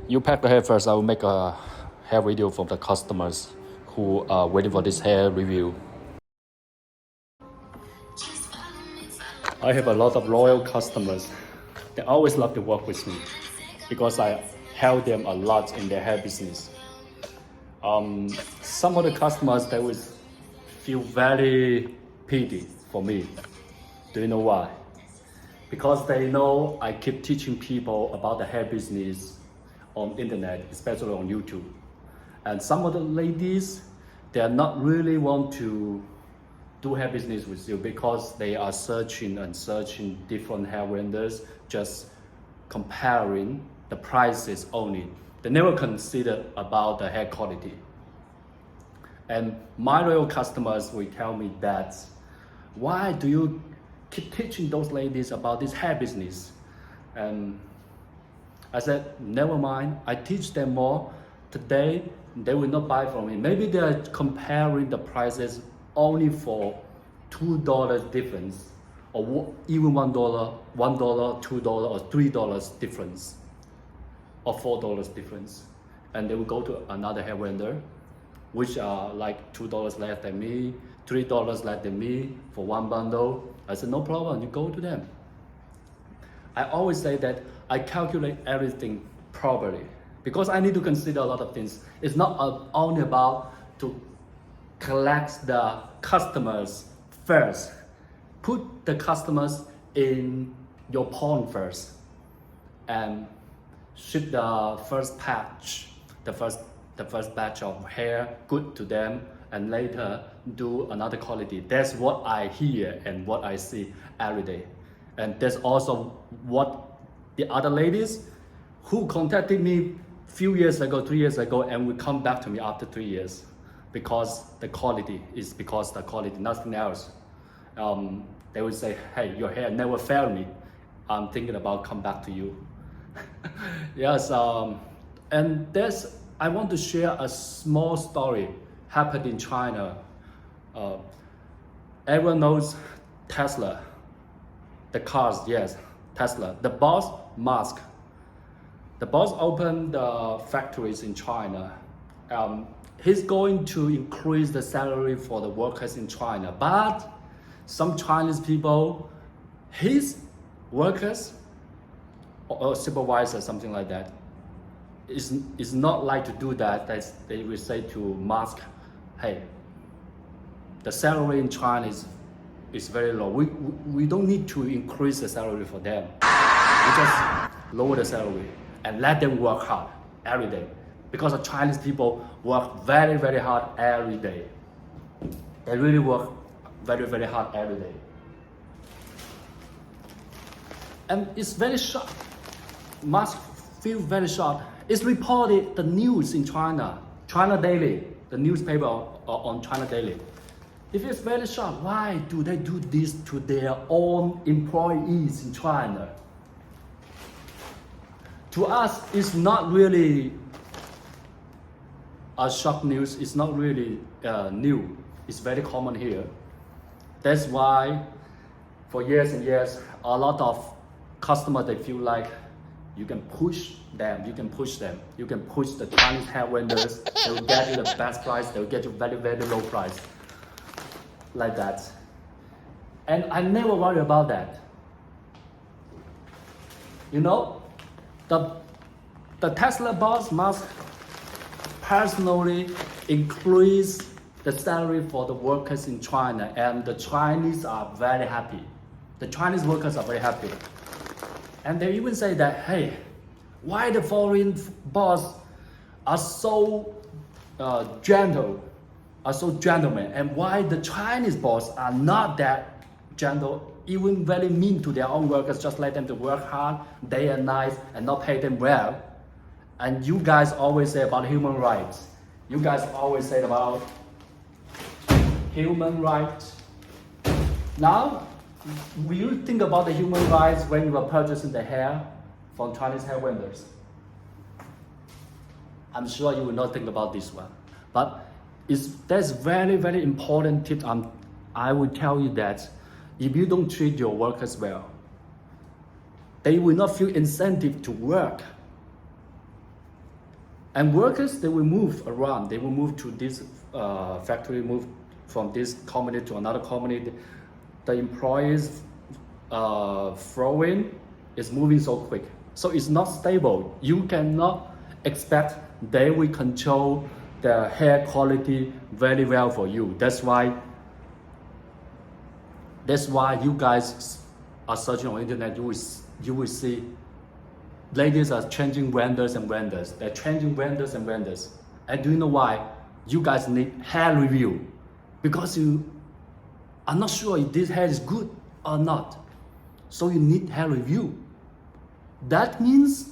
You pack the hair first. I will make a hair video for the customers who are waiting for this hair review. I have a lot of loyal customers. They always love to work with me because I help them a lot in their hair business. Some of the customers, they will feel very pity for me. Do you know why? Because they know I keep teaching people about the hair business on internet, especially on YouTube. And some of the ladies, they are not really want to do hair business with you because they are searching different hair vendors, just comparing the prices only. They never consider about the hair quality. And my loyal customers will tell me that, why do you keep teaching those ladies about this hair business? And I said, never mind, I teach them more. Today, they will not buy from me. Maybe they are comparing the prices only for $2 difference, or even $1, $2, or $3 difference, or $4 difference. And they will go to another hair vendor, which are like $2 less than me, $3 less than me for one bundle. I said, no problem, you go to them. I always say that I calculate everything properly because I need to consider a lot of things. It's not only about to collect the customers first. Put the customers in your pond first and ship the first batch, the first batch of hair good to them, and later do another quality. That's what I hear and what I see every day. And that's also what the other ladies who contacted me few years ago, 3 years ago, and will come back to me after 3 years because the quality, nothing else. They will say, hey, your hair never failed me. I'm thinking about come back to you. Yes, and I want to share a small story happened in China. Everyone knows Tesla, the cars, yes, Tesla. The boss, Musk. The boss opened the factories in China. He's going to increase the salary for the workers in China, but some Chinese people, his workers or supervisor, something like that, is not like to do that. They will say to Musk, hey, the salary in China is very low. We don't need to increase the salary for them. We just lower the salary and let them work hard every day. Because the Chinese people work very, very hard every day. They really work very, very hard every day. And it's very short. Musk feel very short. It's reported the news in China, China Daily, the newspaper on China Daily. If it's very short, why do they do this to their own employees in China? To us, it's not really a shock news. It's not really new. It's very common here. That's why for years and years, a lot of customers, they feel like you can push them, you can push the Chinese hair vendors, they will get you the best price, they will get you very, very low price. Like that. And I never worry about that. You know, the Tesla boss Musk personally increased the salary for the workers in China, and the Chinese are very happy. The Chinese workers are very happy. And they even say that, hey, why the foreign boss are so gentlemen, and why the Chinese boss are not that gentle, even very mean to their own workers, just let them to work hard day and night and not pay them well. And you guys always say about human rights. You guys always say about human rights. Now, will you think about the human rights when you are purchasing the hair from Chinese hair vendors? I'm sure you will not think about this one. But that's very, very important tip. I will tell you that if you don't treat your workers well, they will not feel incentive to work. And workers, they will move around. They will move to this factory, move from this company to another company. The employees flowing is moving so quick. So it's not stable. You cannot expect they will control the hair quality very well for you. That's why you guys are searching on internet. You will see ladies are changing vendors and vendors. They're changing vendors and vendors. And do you know why? You guys need hair review because you are not sure if this hair is good or not. So you need hair review. That means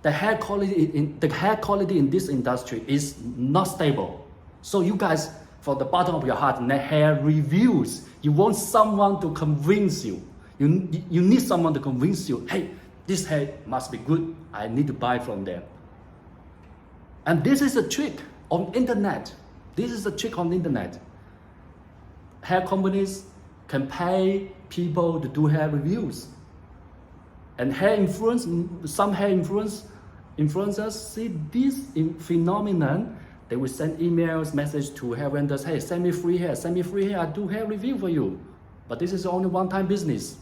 the hair quality in this industry is not stable. So you guys, from the bottom of your heart, need hair reviews. You want someone to convince you. You need someone to convince you, hey, this hair must be good. I need to buy from them. And this is a trick on internet. This is a trick on internet. Hair companies can pay people to do hair reviews. And some hair influencers see this phenomenon. They will send emails, message to hair vendors, hey, send me free hair, I do hair review for you. But this is only one-time business.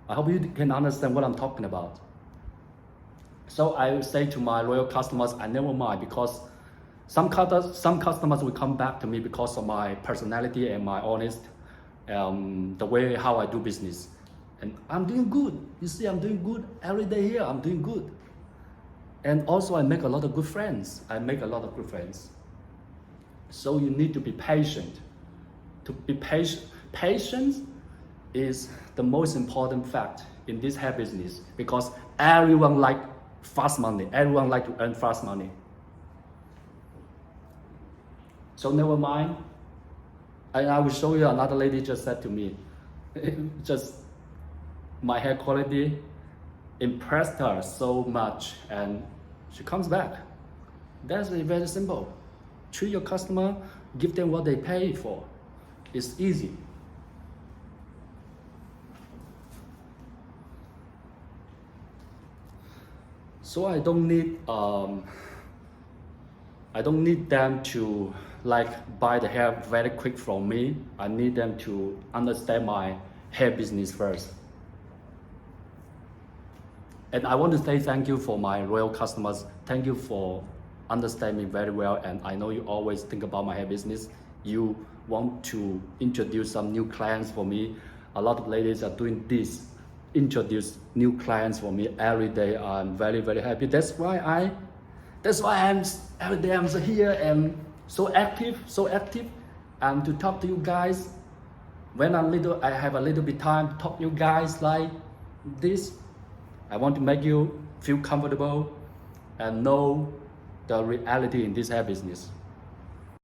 I hope you can understand what I'm talking about. So I say to my loyal customers, I never mind, because some customers will come back to me because of my personality and my honest, the way how I do business. And I'm doing good. You see, I'm doing good every day here. I'm doing good. And also I make a lot of good friends. So you need to be patient. To be patient. Patience is the most important fact in this hair business because everyone like fast money. Everyone like to earn fast money. So never mind. And I will show you another lady just said to me, my hair quality impressed her so much and she comes back. That's very simple. Treat your customer, give them what they pay for. It's easy. So I don't need them to buy the hair very quick from me. I need them to understand my hair business first. And I want to say thank you for my loyal customers. Thank you for understanding me very well. And I know you always think about my hair business. You want to introduce some new clients for me. A lot of ladies are doing this, introduce new clients for me every day. I'm very, very happy. That's why I'm every day I'm here and so active, and to talk to you guys. When I have a little bit time to talk to you guys like this. I want to make you feel comfortable and know the reality in this hair business.